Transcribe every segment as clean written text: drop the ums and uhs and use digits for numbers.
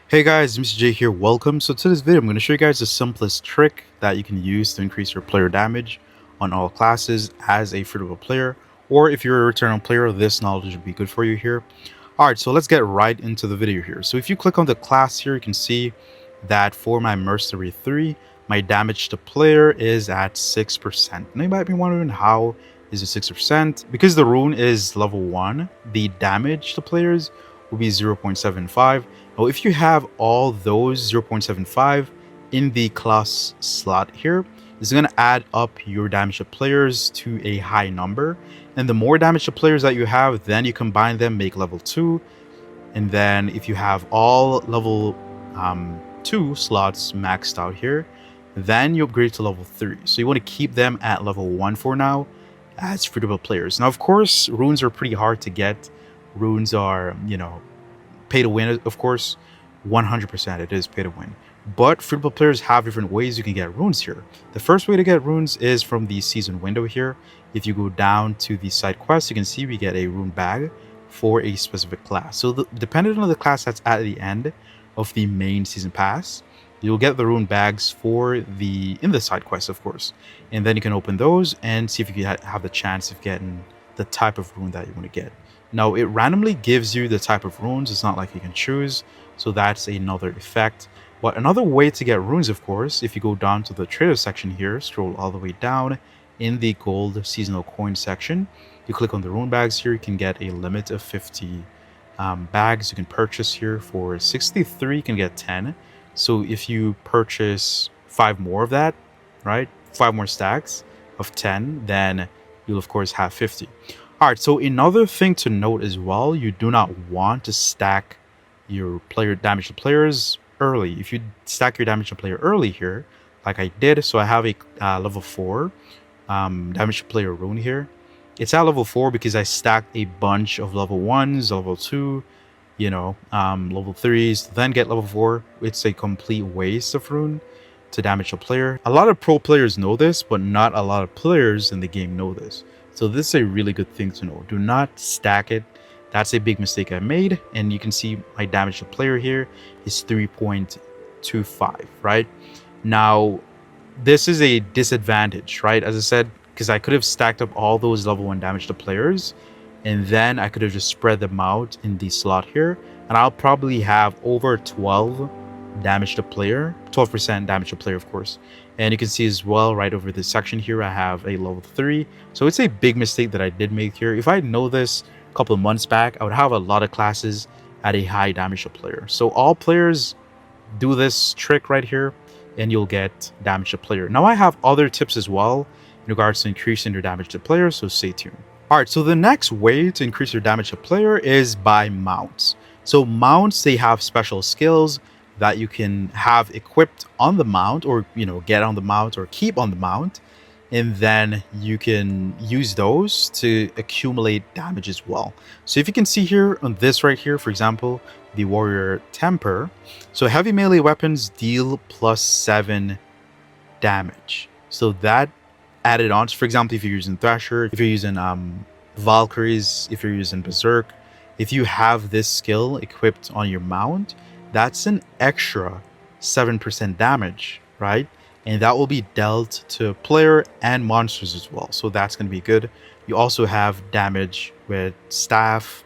Hey guys, Mr. J here, welcome. So to this video, I'm going to show you guys the simplest trick that you can use to increase your player damage on all classes as a free-to-play player, or if you're a returning player, this knowledge would be good for you here. Alright, so let's get right into the video here. So if you click on the class here, you can see that for my Mercenary 3, my damage to player is at 6%. Now you might be wondering how is it 6%? Because the rune is level 1, the damage to players will be 0.75. Now, if you have all those 0.75 in the class slot here, it's going to add up your damage to players to a high number. And the more damage to players that you have, then you combine them, make level 2. And then if you have all level 2 slots maxed out here, then you upgrade to level 3. So you want to keep them at level 1 for now as free-to-play players. Now, of course, runes are pretty hard to get. Runes are, pay to win, of course. 100% it is pay to win. But free-to-play players have different ways you can get runes here. The first way to get runes is from the season window here. If you go down to the side quest, you can see we get a rune bag for a specific class. So depending on the class that's at the end of the main season pass, you'll get the rune bags for in the side quest, of course. And then you can open those and see if you can have the chance of getting the type of rune that you want to get. Now, it randomly gives you the type of runes. It's not like you can choose. So that's another effect. But another way to get runes, of course, if you go down to the trader section here, scroll all the way down in the gold seasonal coin section, you click on the rune bags here, you can get a limit of 50 bags you can purchase here. For 63, you can get 10. So if you purchase 5 more of that, right, 5 more stacks of 10, then you'll of course have 50. Alright, so another thing to note as well, you do not want to stack your player damage to players early. If you stack your damage to player early here, like I did, so I have a level 4 damage to player rune here. It's at level 4 because I stacked a bunch of level 1s, level 2, level 3s, then get level 4. It's a complete waste of rune to damage a player. A lot of pro players know this, but not a lot of players in the game know this. So this is a really good thing to know. Do not stack it. That's a big mistake I made. And you can see my damage to player here is 3.25, right? Now, this is a disadvantage, right? As I said, because I could have stacked up all those level 1 damage to players, and then I could have just spread them out in the slot here, and I'll probably have over 12 damage to player, 12% damage to player, of course. And you can see as well right over this section here, I have a level 3. So it's a big mistake that I did make here. If I know this a couple of months back, I would have a lot of classes at a high damage to player. So all players do this trick right here, and you'll get damage to player. Now I have other tips as well in regards to increasing your damage to player, so stay tuned. Alright, so the next way to increase your damage to player is by mounts. So mounts, they have special skills that you can have equipped on the mount, or get on the mount or keep on the mount, and then you can use those to accumulate damage as well. So if you can see here on this right here, for example, the warrior temper, so heavy melee weapons deal +7 damage. So that added on, for example, if you're using Thrasher, if you're using Valkyries, if you're using Berserk, if you have this skill equipped on your mount, that's an extra 7% damage, right? And that will be dealt to player and monsters as well. So that's going to be good. You also have damage with staff.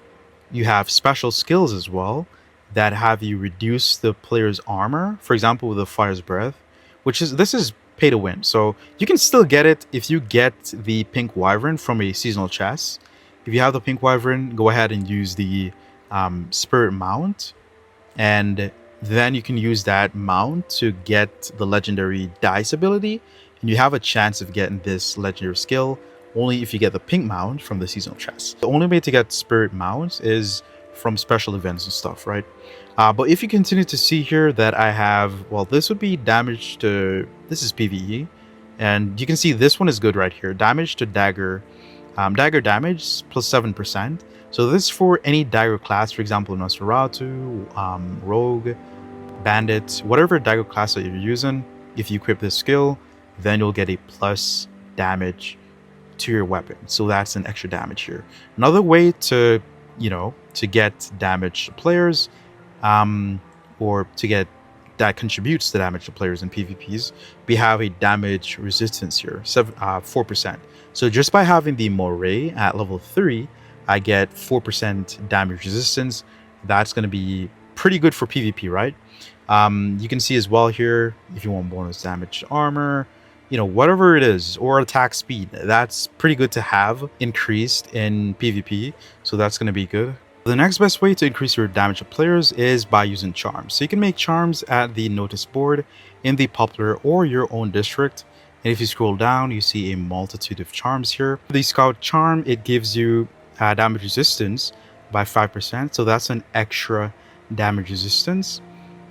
You have special skills as well that have you reduce the player's armor. For example, with the Fire's Breath, this is pay to win. So you can still get it if you get the Pink Wyvern from a seasonal chest. If you have the Pink Wyvern, go ahead and use the Spirit Mount, and then you can use that mount to get the legendary dice ability, and you have a chance of getting this legendary skill only if you get the pink mount from the seasonal chest. The only way to get spirit mounts is from special events and stuff, right? But if you continue to see here that I have, well, this would be damage to, this is PvE, and you can see this one is good right here. Damage to dagger, dagger damage +7%. So this is for any dagger class, for example, Nosferatu, Rogue, Bandit, whatever dagger class that you're using. If you equip this skill, then you'll get a plus damage to your weapon. So that's an extra damage here. Another way to, to get damage to players or to get that contributes to damage to players in PvPs, we have a damage resistance here, 4%. So just by having the Moray at level 3, I get 4% damage resistance. That's going to be pretty good for PvP, right? You can see as well here, if you want bonus damage armor, you know, whatever it is, or attack speed, that's pretty good to have increased in PvP. So that's going to be good. The next best way to increase your damage to players is by using charms. So you can make charms at the notice board in the popular or your own district. And if you scroll down, you see a multitude of charms here. The scout charm, it gives you damage resistance by 5%. So that's an extra damage resistance.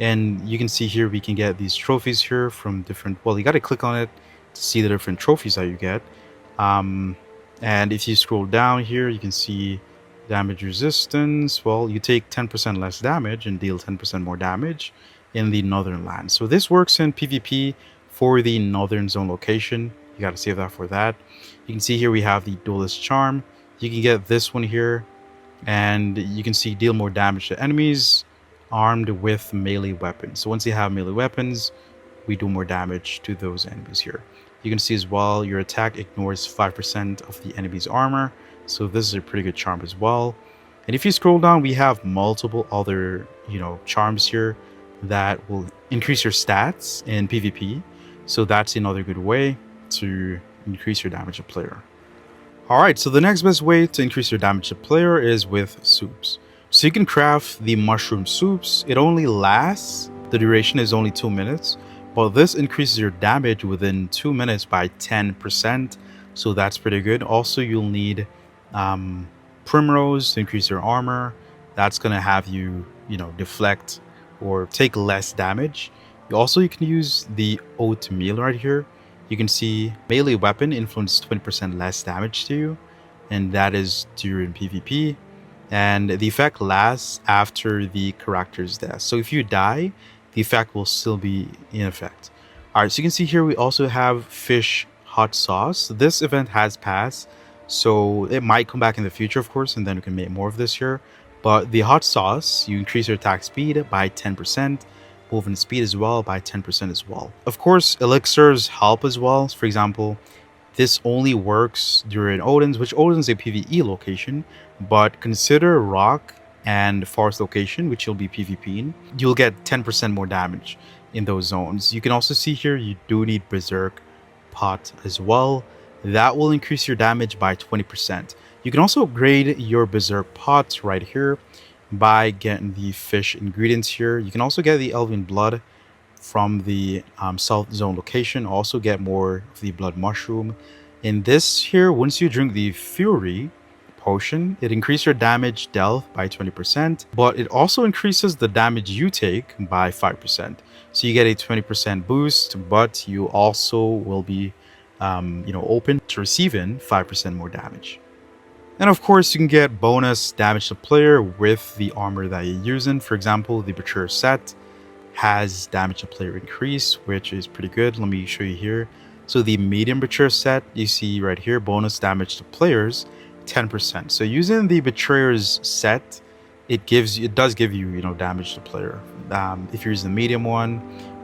And you can see here, we can get these trophies here from different, well, you got to click on it to see the different trophies that you get. And if you scroll down here, you can see damage resistance. Well, you take 10% less damage and deal 10% more damage in the northern land. So this works in PvP for the northern zone location. You got to save that for that. You can see here we have the duelist charm. You can get this one here, and you can see deal more damage to enemies armed with melee weapons. So once you have melee weapons, we do more damage to those enemies here. You can see as well, your attack ignores 5% of the enemy's armor. So this is a pretty good charm as well. And if you scroll down, we have multiple other, charms here that will increase your stats in PvP. So that's another good way to increase your damage to player. Alright, so the next best way to increase your damage to player is with soups. So you can craft the mushroom soups. It only lasts, the duration is only 2 minutes, but this increases your damage within 2 minutes by 10%. So that's pretty good. Also, you'll need primrose to increase your armor. That's going to have you, deflect or take less damage. You can use the oatmeal right here. You can see melee weapon influence 20% less damage to you, and that is during PvP. And the effect lasts after the character's death. So if you die, the effect will still be in effect. Alright, so you can see here we also have fish hot sauce. This event has passed, so it might come back in the future, of course, and then we can make more of this here. But the hot sauce, you increase your attack speed by 10%, movement speed as well by 10% as well. Of course, elixirs help as well. For example, this only works during Odin's, which Odin's a PvE location, but consider rock and forest location, which you'll be PvPing. You'll get 10% more damage in those zones. You can also see here you do need berserk pot as well. That will increase your damage by 20%. You can also upgrade your berserk pot right here by getting the fish ingredients here. You can also get the elven blood from the south zone location. Also get more of the blood mushroom. In this here, once you drink the fury potion, it increases your damage dealt by 20%, but it also increases the damage you take by 5%. So you get a 20% boost, but you also will be open to receiving 5% more damage. And of course, you can get bonus damage to player with the armor that you're using. For example, the Betrayer set has damage to player increase, which is pretty good. Let me show you here. So the medium Betrayer set, you see right here, bonus damage to players 10%. So using the Betrayer's set, it does give you damage to player. If you're using the medium one,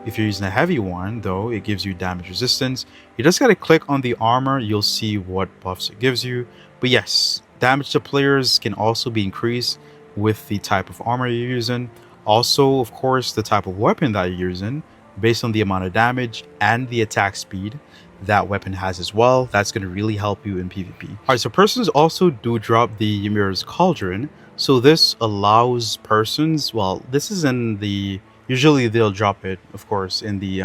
if you're using a heavy one, though, it gives you damage resistance. You just gotta click on the armor, you'll see what buffs it gives you. But yes, damage to players can also be increased with the type of armor you're using. Also, of course, the type of weapon that you're using, based on the amount of damage and the attack speed that weapon has as well. That's going to really help you in PvP. Alright, so persons also do drop the Ymir's Cauldron. So this allows persons, well, this is in the, usually they'll drop it, of course, in the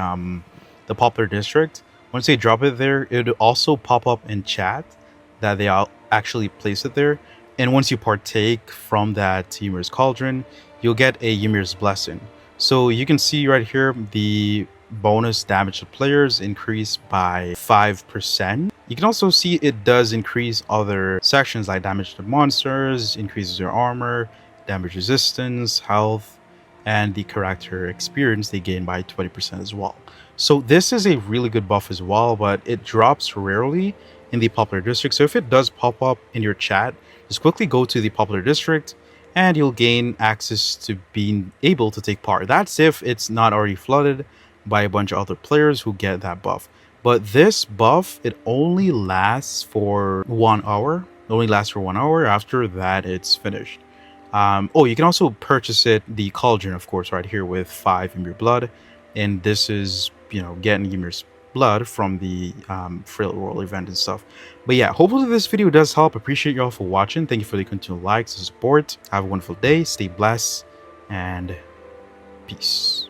popular district. Once they drop it there, it'll also pop up in chat that they actually place it there. And once you partake from that Ymir's Cauldron, you'll get a Ymir's Blessing. So you can see right here, the bonus damage to players increase by 5%. You can also see it does increase other sections like damage to monsters, increases your armor, damage resistance, health, and the character experience they gain by 20% as well. So this is a really good buff as well, but it drops rarely in the popular district. So if it does pop up in your chat, just quickly go to the popular district and you'll gain access to being able to take part. That's if it's not already flooded by a bunch of other players who get that buff. But this buff, it only lasts for 1 hour. It only lasts for 1 hour. After that, it's finished. Oh, you can also purchase it, the Cauldron, of course, right here with 5 Ymir blood. And this is, getting Ymir's blood from the Frail World event and stuff. But yeah, hopefully this video does help. Appreciate y'all for watching. Thank you for the continued likes and support. Have a wonderful day. Stay blessed. And peace.